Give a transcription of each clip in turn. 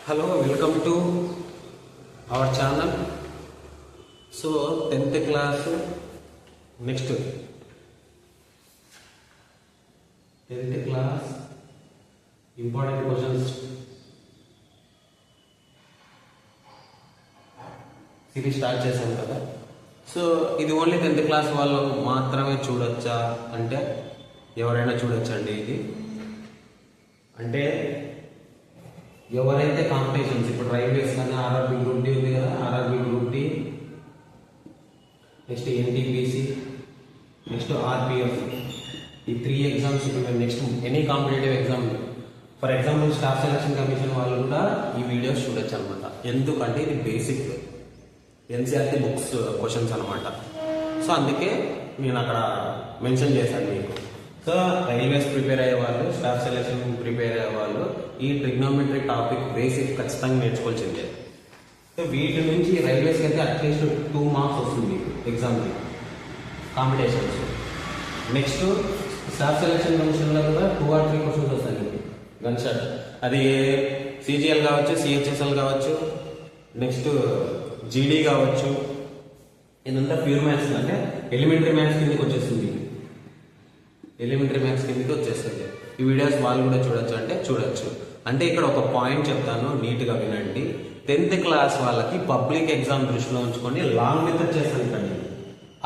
Hello, welcome to our channel. So 10th class next 10th class important questions series start చేశాం కదా. So ఇది only 10th class వాళ్ళు మాత్రమే చూడొచ్చా అంటే ఎవరైనా చూడొచ్చండి. ఇది అంటే ఎవరైతే కాంపిటీషన్స్ ఇప్పుడు రైల్వేస్ కానీ ఆర్ఆర్బీ గ్రూప్ డి ఉంది కదా, RRB group D, next NTPC, next RPF, ఈ 3 exams next any competitive exam, for example staff selection commission వాళ్ళు కూడా ఈ వీడియోస్ చూడొచ్చు అనమాట. ఎందుకంటే ఇది బేసిక్ ఎన్సీఆర్టీ బుక్స్ క్వశ్చన్స్ అనమాట. సో అందుకే నేను అక్కడ మెన్షన్ చేశాను మీకు. సో రైల్వేస్ ప్రిపేర్ అయ్యే వాళ్ళు, స్టాఫ్ సెలక్షన్ ప్రిపేర్ అయ్యే వాళ్ళు ఈ ట్రిగ్నోమెట్రీ టాపిక్ బేసిక్ ఖచ్చితంగా నేర్చుకోవాల్సిందే. సో వీటి నుంచి రైల్వేస్కి అయితే అట్లీస్ట్ 2 మార్క్స్ వస్తుంది ఎగ్జామ్కి కాంపిటీషన్స్. నెక్స్ట్ స్టాఫ్ సెలక్షన్ కమిషన్లో కూడా 2 or 3 క్వశ్చన్స్ వస్తాయి గన్ షాట్. అది సిజిఎల్ కావచ్చు, సిహెచ్ఎస్ఎల్ కావచ్చు, నెక్స్ట్ జీడీ కావచ్చు. ఇదంతా ప్యూర్ మ్యాథ్స్ అంటే ఎలిమెంటరీ మ్యాథ్స్ కిందకి వచ్చేస్తుంది. ఎలిమెంటరీ మ్యాథ్స్ కిందకి వచ్చేస్తుంది. ఈ వీడియోస్ వాళ్ళు కూడా చూడొచ్చు అంటే చూడొచ్చు. అంటే ఇక్కడ ఒక పాయింట్ చెప్తాను, నీట్గా వినండి. 10th క్లాస్ వాళ్ళకి పబ్లిక్ ఎగ్జామ్ దృష్టిలో ఉంచుకొని లాంగ్ మెథడ్ చేస్తాను కానీ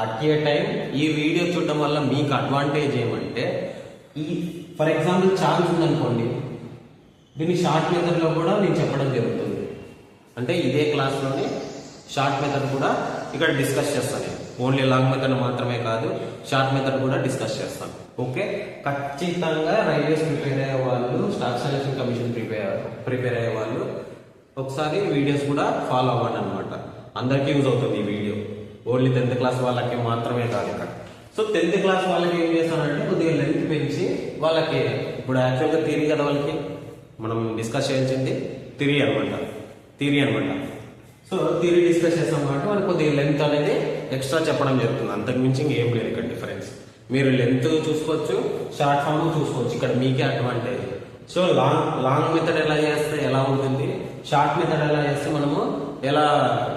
అట్ ఏ టైం ఈ వీడియో చూడటం వల్ల మీకు అడ్వాంటేజ్ ఏమంటే, ఈ ఫర్ ఎగ్జాంపుల్ ఛాన్స్ ఉందనుకోండి, దీన్ని షార్ట్ మెథడ్లో కూడా నేను చెప్పడం జరుగుతుంది. అంటే ఇదే క్లాస్లోనే షార్ట్ మెథడ్ కూడా ఇక్కడ డిస్కస్ చేస్తాను. ఓన్లీ లాంగ్ మెథడ్ మాత్రమే కాదు, షార్ట్ మెథడ్ కూడా డిస్కస్ చేస్తాను. ఓకే, ఖచ్చితంగా రైల్వేస్ ప్రిపేర్ అయ్యే వాళ్ళు, స్టాఫ్ సెలక్షన్ కమిషన్ ప్రిపేర్ అయ్యే వాళ్ళు ఒకసారి వీడియోస్ కూడా ఫాలో అవ్వండి అనమాట. అందరికీ యూజ్ అవుతుంది ఈ వీడియో. ఓన్లీ 10th క్లాస్ వాళ్ళకి మాత్రమే కాదు ఇక్కడ. సో 10th క్లాస్ వాళ్ళకి ఏం చేస్తానంటే కొద్దిగా లెంత్ పెంచి వాళ్ళకి, ఇప్పుడు యాక్చువల్గా థియరీ కదా వాళ్ళకి మనం డిస్కస్ చేయాల్సింది థియరీ అనమాట. సో థియరీ డిస్కస్ చేస్తాం కాబట్టి వాళ్ళకి కొద్దిగా లెంత్ అనేది ఎక్స్ట్రా చెప్పడం జరుగుతుంది. అంతకు మించి ఇంకేం లేదు ఇక్కడ డిఫరెన్స్. మీరు లెంత్ చూసుకోవచ్చు, షార్ట్ ఫామ్ చూసుకోవచ్చు. ఇక్కడ మీకే అడ్వాంటేజ్. సో లాంగ్ మెథడ్ ఎలా చేస్తే ఎలా ఉంటుంది, షార్ట్ మెథడ్ ఎలా చేస్తే మనము ఎలా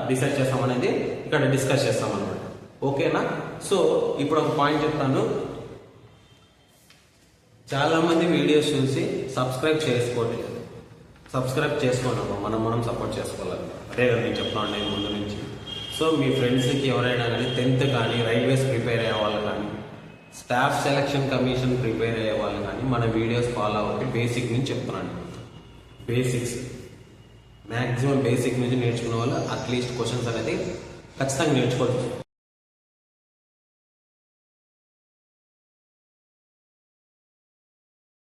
డిసైడ్ చేస్తాం అనేది ఇక్కడ డిస్కస్ చేస్తాం అనమాట. ఓకేనా? సో ఇప్పుడు ఒక పాయింట్ చెప్తాను. చాలా మంది వీడియోస్ చూసి సబ్స్క్రైబ్ చేసుకోండి మనం సపోర్ట్ చేసుకోవాలి. అదే కదా నేను చెప్తాను ముందు నుంచి. సో మీ ఫ్రెండ్స్కి ఎవరైనా కానీ 10th కానీ రైల్వేస్ ప్రిపేర్ అయ్యే వాళ్ళు కానీ, స్టాఫ్ సెలక్షన్ కమిషన్ ప్రిపేర్ అయ్యే వాళ్ళు కానీ మన వీడియోస్ ఫాలో అవ్వండి. బేసిక్ నుంచి చెప్తున్నాను. బేసిక్స్ మ్యాక్సిమం బేసిక్ నుంచి నేర్చుకునే వాళ్ళు అట్లీస్ట్ క్వశ్చన్స్ అనేది ఖచ్చితంగా నేర్చుకోవచ్చు.